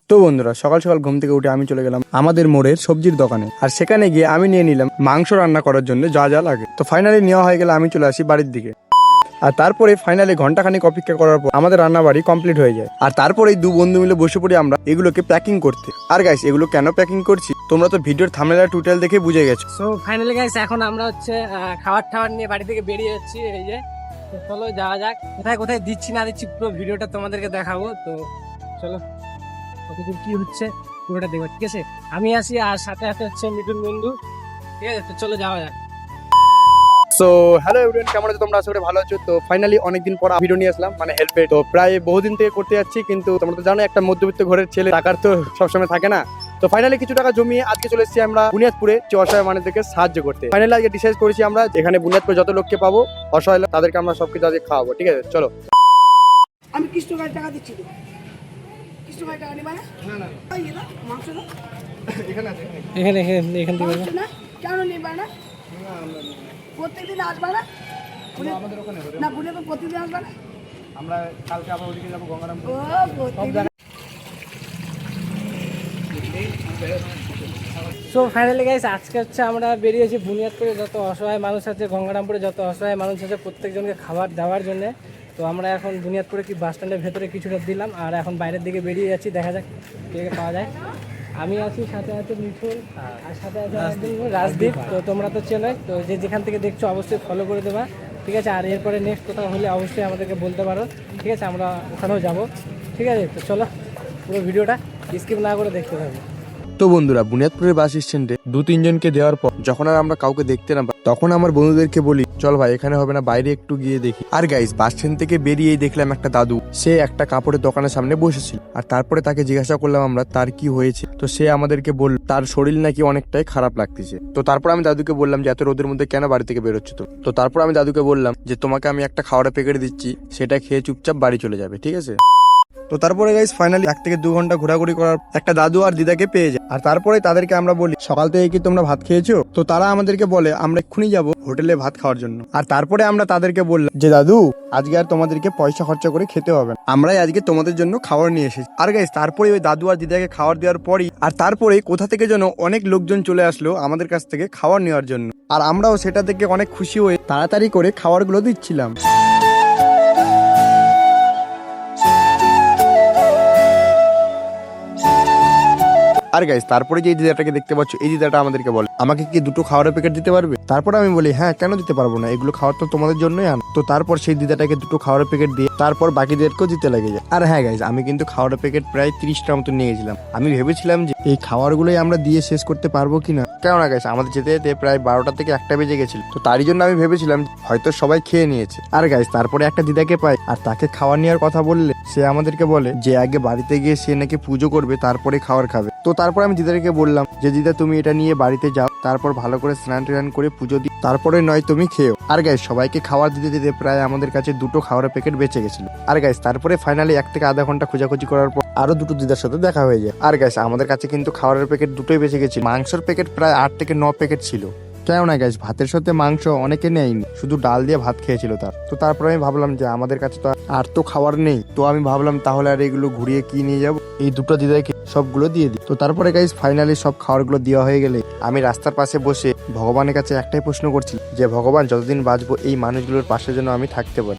তো বন্ধুরা, সকাল সকাল ঘুম থেকে উঠে আমি চলে গেলাম আমাদের মোড়ের সবজির দোকানে। আর সেখানে গিয়ে আমি নিয়ে নিলাম মাংস রান্না করার জন্য যা যা লাগে। তো ফাইনালি নেওয়া হয়ে গেলে আমি চলে আসি বাড়ির দিকে। আর তারপরে ফাইনালি ঘন্টাখানিক অপেক্ষা করার পর আমাদের রান্না বাড়ি কমপ্লিট হয়ে যায়। আর তারপরে দু বন্ধু মিলে বসে পড়ি আমরা এগুলোকে প্যাকিং করতে। আর গাইস, এগুলো কেন প্যাকিং করছি তোমরা তো ভিডিওর থাম্বনেল আর টাইটেল দেখে বুঝে গেছো। সো ফাইনালি গাইস, এখন আমরা হচ্ছে খাবার নিয়ে বাড়ি থেকে বেরিয়ে যাচ্ছি। এই যে, তো চলো যাওয়া যাক। কোথায় কোথায় দিচ্ছি না দিচ্ছি পুরো ভিডিওটা তোমাদেরকে দেখাবো। তো চলো, কতদূর কি হচ্ছে পুরোটা দেখবো, ঠিক আছে? আমি আসি আর সাথে সাথে হচ্ছে মিঠুন বন্ধু, ঠিক আছে? তো চলো যাওয়া যাক। সো হ্যালো এভরিওয়ান, কেমন আছো তোমরা? আশা করি ভালো আছো। তো ফাইনালি অনেকদিন পর ভিডিও নিয়ে আসলাম, মানে হেল্পে। তো প্রায় বহুদিন থেকে করতে যাচ্ছি, কিন্তু তোমরা তো জানো একটা মধ্যবিত্ত ঘরের ছেলে, টাকার তো সবসময় থাকে না। তো ফাইনালি কিছু টাকা জমিয়ে আজকে চলে এসেছি আমরা বুনিয়াদপুরে অসহায় মানুষদেরকে সাহায্য করতে। ফাইনালি আজকে ডিসাইড করেছি আমরা এখানে বুনিয়াদপুরে যত লোককে পাবো অসহায় তাদেরকে আমরা সবকিছু আজকে খাওয়াবো, ঠিক আছে? চলো। আমি কৃষ্ণ ভাই টাকা দিচ্ছি তো। কৃষ্ণ ভাই টাকা নিবা না? না না, মাংস না এখানে এখানে এখান থেকে মাংস না কেন নিবা না? প্রত্যেকদিন আসবা না? আমাদের ওখানে না বুঝে তো প্রতিদিন আসবা না? আমরা কালকে আবার ওদিকে যাবো গঙ্গারামপুর। ও প্রত্যেকদিন। সো ফাইনালি গাইস, আজকে হচ্ছে আমরা বেরিয়েছি বুনিয়াদপুরে যত অসহায় মানুষ আছে, গঙ্গারামপুরে যত অসহায় মানুষ আছে, প্রত্যেকজনকে খাবার দেওয়ার জন্য। তো আমরা এখন বুনিয়াদপুরে কি বাস স্ট্যান্ডের ভেতরে কিছুটা দিলাম, আর এখন বাইরের দিকে বেরিয়ে যাচ্ছি, দেখা যাক কে পাওয়া যায়। আমি আছি, সাথে আছে মিঠুন, আর সাথে আছে রাজদীপ। তো তোমরা তো চেনোই, তো যে যেখান থেকে দেখছো অবশ্যই ফলো করে দেবা, ঠিক আছে? আর এরপরে নেক্সট কোথাও হলে অবশ্যই আমাদেরকে বলতে পারো, ঠিক আছে? আমরা ওখানেও যাব, ঠিক আছে? তো চলো, পুরো ভিডিওটা স্কিপ না করে দেখতে থাকবো। তো বন্ধুরা, বুনিয়াদপুরের বাস স্ট্যান্ডে দু তিনজনকে দেওয়ার পর যখন আর আমরা কাউকে দেখতে না পাই, তখন আমার বন্ধুদেরকে বলি চল ভাই এখানে হবে না, বাইরে একটু গিয়ে দেখি। আর গাইস, বাস স্ট্যান্ড থেকে বেরিয়েই দেখলাম একটা দাদু, সে একটা কাপড়ের দোকানের সামনে বসেছিল। আর তারপরে তাকে জিজ্ঞাসা করলাম আমরা তার কি হয়েছে। তো সে আমাদেরকে বলল তার শরীর নাকি অনেকটাই খারাপ লাগতেছে। তো তারপর আমি দাদুকে বললাম যে এত রোদের মধ্যে কেন বাড়ি থেকে বেরোচ্ছ? তো তারপর আমি দাদুকে বললাম যে তোমাকে আমি একটা খাবারের প্যাকেট দিচ্ছি, সেটা খেয়ে চুপচাপ বাড়ি চলে যাবে, ঠিক আছে? তো তারপরে গাইস ফাইনালি 1 থেকে 2 ঘন্টা ঘোরাঘুরি করার একটা দাদু আর দিদাকে পেয়ে যায়। আর তারপরে তাদেরকে আমরা বলি সকাল থেকে কি তোমরা ভাত খেয়েছো? তো তারা আমাদেরকে বলে আমরা এক্ষুনি যাবো হোটেলে ভাত খাওয়ার জন্য। আর তারপরে আমরা তাদেরকে বললাম যে দাদু, আজকে আর তোমাদেরকে পয়সা খরচা করে খেতে হবে না, আমরাই আজকে তোমাদের জন্য খাবার নিয়ে এসেছি। আর গাইস, তারপরে ওই দাদু আর দিদাকে খাবার দেওয়ার পরই আর তারপরে কোথা থেকে যেন অনেক লোকজন চলে আসলো আমাদের কাছ থেকে খাবার নেওয়ার জন্য। আর আমরাও সেটা থেকে অনেক খুশি হয়ে তাড়াতাড়ি করে খাবারগুলো দিচ্ছিলাম। আর গাইস, তারপরে যে দিদাটাকে দেখতে পাচ্ছ, এই দিদাটা আমাদেরকে বলে আমাকে কি 2টো খাবারের প্যাকেট দিতে পারবে? তারপরে আমি বলি হ্যাঁ, কেন দিতে পারবো না, এগুলো খাবার তো তোমাদের জন্যই আন। তো তারপর সেই দিদাটাকে 2টো খাবারের প্যাকেট দিয়ে তারপর বাকিদেরকেও দিতে লেগে যায়। আর হ্যাঁ গাইস, আমি কিন্তু খাবারের প্যাকেট প্রায় 30টার মতো নিয়ে গেছিলাম। আমি ভেবেছিলাম যে এই খাবারগুলোই আমরা দিয়ে শেষ করতে পারবো কিনা, কেননা গাইস আমাদের যেতে যেতে প্রায় 12টা থেকে 1টা বেজে গেছিল। তো তারই জন্য আমি ভেবেছিলাম হয়তো সবাই খেয়ে নিয়েছে। আর গাইস, তারপরে একটা দিদাকে পাই, আর তাকে খাবার নেওয়ার কথা বললে সে আমাদেরকে বলে যে আগে বাড়িতে গিয়ে সে নাকি পুজো করবে, তারপরে খাবার খাবে। তো তারপর আমি দিদাকে বললাম যে দিদা তুমি এটা নিয়ে বাড়িতে যাও, তারপর ভালো করে স্নান টান করে পুজো দিই, তারপরে নয় তুমি খেও। আর গাইস, সবাইকে খাবার দিতে দিতে প্রায় আমাদের কাছে 2টো খাবারের প্যাকেট বেঁচে গেছিল। আর গাইস, তারপরে ফাইনালি 1 থেকে আধা ঘন্টা খোঁজাখুঁজি করার পর আরো 2টো দিদার সাথে দেখা হয়ে যায়। আর গাইস, আমাদের কাছে কিন্তু খাবারের প্যাকেট 2টোই বেঁচে গেছিল। মাংসের প্যাকেট প্রায় 8 থেকে 9 প্যাকেট ছিল। কেননা গাইস, ভাতের সাথে মাংস অনেকে নেয়নি, শুধু ডাল দিয়ে ভাত খেয়েছিল তার। তো তারপর আমি ভাবলাম যে আমাদের কাছে তো আর তো খাবার নেই। তো আমি ভাবলাম তাহলে আর এগুলো ঘুরিয়ে কি নিয়ে যাবো, এই 2টো দিদাকে সবগুলো দিয়ে দিই। তো তারপরে গাইস ফাইনালি সব খাবারগুলো দেওয়া হয়ে গেলে আমি রাস্তার পাশে বসে ভগবানের কাছে একটাই প্রশ্ন করছি যে ভগবান, যতদিন বাঁচবো এই মানুষগুলোর পাশে যেন আমি থাকতে পারি।